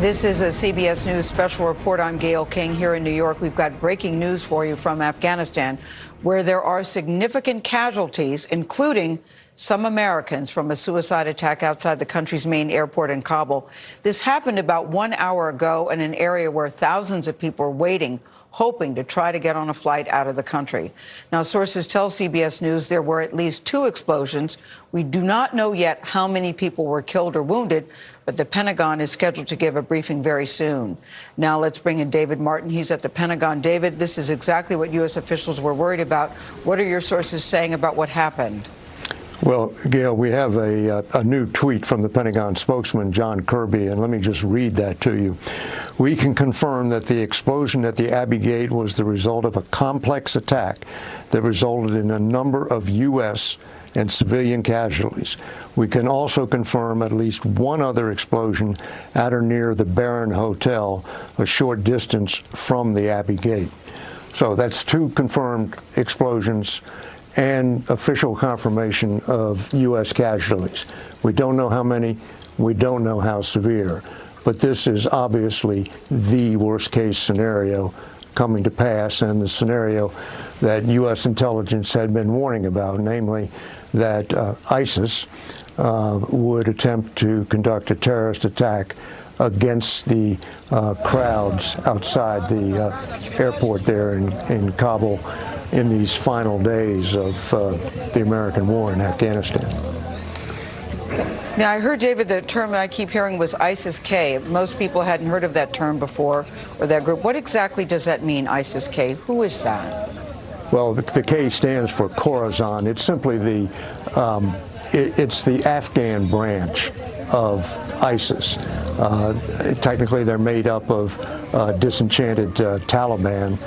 This is a CBS News special report. I'm Gayle King here in New York. We've got breaking news for you from Afghanistan, where there are significant casualties, including some Americans from a suicide attack outside the country's main airport in Kabul. This happened about 1 hour ago in an area where thousands of people were waiting, hoping to try to get on a flight out of the country. Now, sources tell CBS News there were at least 2 explosions. We do not know yet how many people were killed or wounded, but the Pentagon is scheduled to give a briefing very soon. Now let's bring in David Martin. He's at the Pentagon. David, this is exactly what U.S. officials were worried about. What are your sources saying about what happened? Well, Gail, we have a new tweet from the Pentagon spokesman, John Kirby, and let me just read that to you. We can confirm that the explosion at the Abbey Gate was the result of a complex attack that resulted in a number of U.S. and civilian casualties. We can also confirm at least one other explosion at or near the Barron Hotel, a short distance from the Abbey Gate. So that's 2 confirmed explosions and official confirmation of U.S. casualties. We don't know how many, we don't know how severe, but this is obviously the worst-case scenario coming to pass, and the scenario that U.S. intelligence had been warning about, namely that ISIS would attempt to conduct a terrorist attack against the crowds outside the airport there in Kabul in these final days of the American war in Afghanistan. Now, I heard, David, the term I keep hearing was ISIS-K. Most people hadn't heard of that term before, or that group. What exactly does that mean, ISIS-K? Who is that? Well, the K stands for Khorasan. It's simply it's the Afghan branch of ISIS. Technically, they're made up of disenchanted Taliban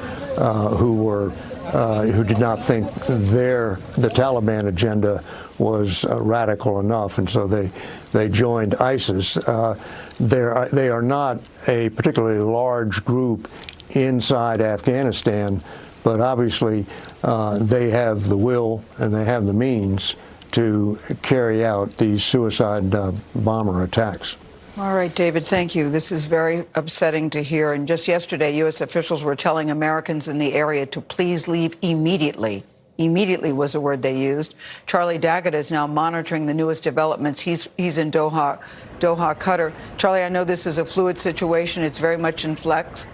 who did not think the Taliban agenda was radical enough, and so they joined ISIS. They are not a particularly large group inside Afghanistan, but obviously they have the will and they have the means to carry out these suicide bomber attacks. All right, David, thank you. This is very upsetting to hear. And just yesterday, U.S. officials were telling Americans in the area to please leave immediately. Immediately was the word they used. Charlie Daggett is now monitoring the newest developments. He's in Doha, Qatar. Charlie, I know this is a fluid situation. It's very much in flux,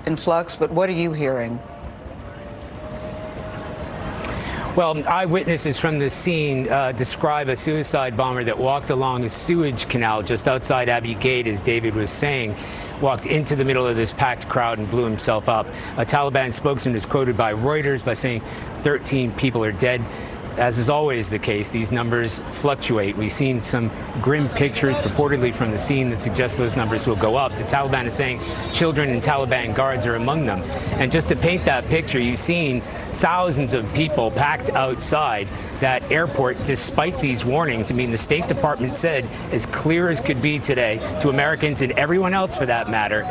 but what are you hearing? Well, eyewitnesses from the scene describe a suicide bomber that walked along a sewage canal just outside Abbey Gate, as David was saying, walked into the middle of this packed crowd and blew himself up. A Taliban spokesman is quoted by Reuters by saying 13 people are dead. As is always the case, these numbers fluctuate. We've seen some grim pictures purportedly from the scene that suggest those numbers will go up. The Taliban is saying children and Taliban guards are among them. And just to paint that picture, you've seen thousands of people packed outside that airport despite these warnings. I mean, the State Department said, as clear as could be today, to Americans and everyone else for that matter,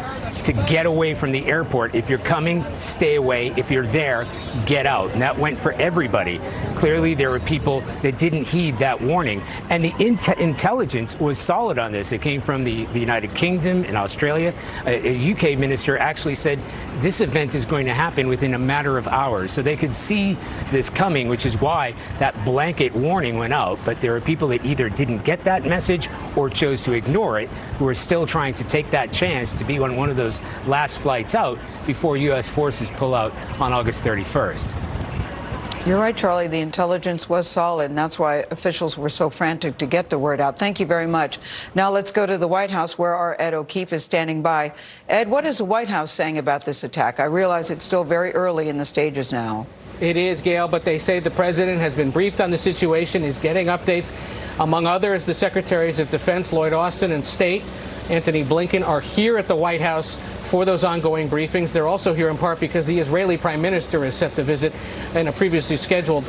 to get away from the airport. If you're coming, stay away. If you're there, get out. And that went for everybody. Clearly, there were people that didn't heed that warning. And the intelligence was solid on this. It came from the United Kingdom and Australia. A UK minister actually said this event is going to happen within a matter of hours. So they could see this coming, which is why that blanket warning went out. But there are people that either didn't get that message or chose to ignore it, who are still trying to take that chance to be on one of those last flights out before U.S. forces pull out on August 31st. You're right, Charlie. The intelligence was solid, and that's why officials were so frantic to get the word out. Thank you very much. Now let's go to the White House, where our Ed O'Keefe is standing by. Ed, what is the White House saying about this attack? I realize it's still very early in the stages now. It is, Gail, but they say the president has been briefed on the situation, is getting updates. Among others, the Secretaries of Defense, Lloyd Austin, and State, Antony Blinken, are here at the White House for those ongoing briefings. They're also here in part because the Israeli Prime Minister is set to visit in a previously scheduled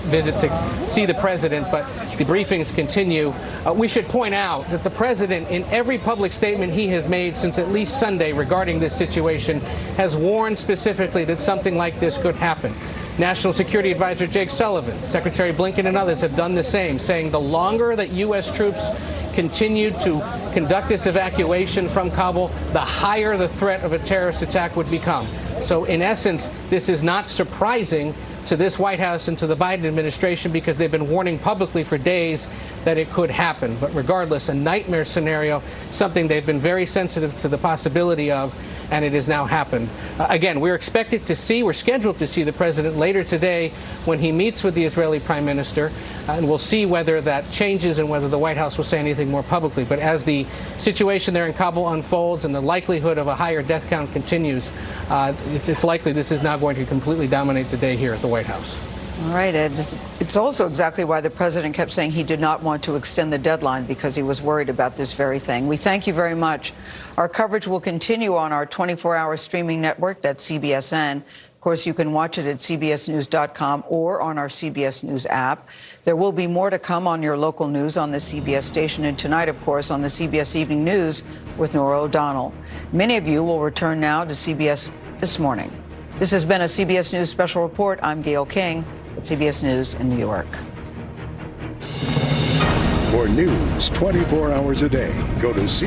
visit to see the president, but the briefings continue. We should point out that the president, in every public statement he has made since at least Sunday regarding this situation, has warned specifically that something like this could happen. National Security Advisor Jake Sullivan, Secretary Blinken, and others have done the same, saying the longer that U.S. troops continued to conduct this evacuation from Kabul, the higher the threat of a terrorist attack would become. So in essence, this is not surprising to this White House and to the Biden administration, because they've been warning publicly for days that it could happen. But regardless, a nightmare scenario, something they've been very sensitive to the possibility of, and it has now happened. Again, we're scheduled to see the president later today when he meets with the Israeli prime minister, and we'll see whether that changes and whether the White House will say anything more publicly. But as the situation there in Kabul unfolds and the likelihood of a higher death count continues, it's likely this is now going to completely dominate the day here at the White House. All right, Ed. It's also exactly why the president kept saying he did not want to extend the deadline, because he was worried about this very thing. We thank you very much. Our coverage will continue on our 24-hour streaming network, that's CBSN. Of course, you can watch it at cbsnews.com or on our CBS News app. There will be more to come on your local news on the CBS station, and tonight, of course, on the CBS Evening News with Norah O'Donnell. Many of you will return now to CBS This Morning. This has been a CBS News Special Report. I'm Gayle King at CBS News in New York. For news 24 hours a day, go to CBS.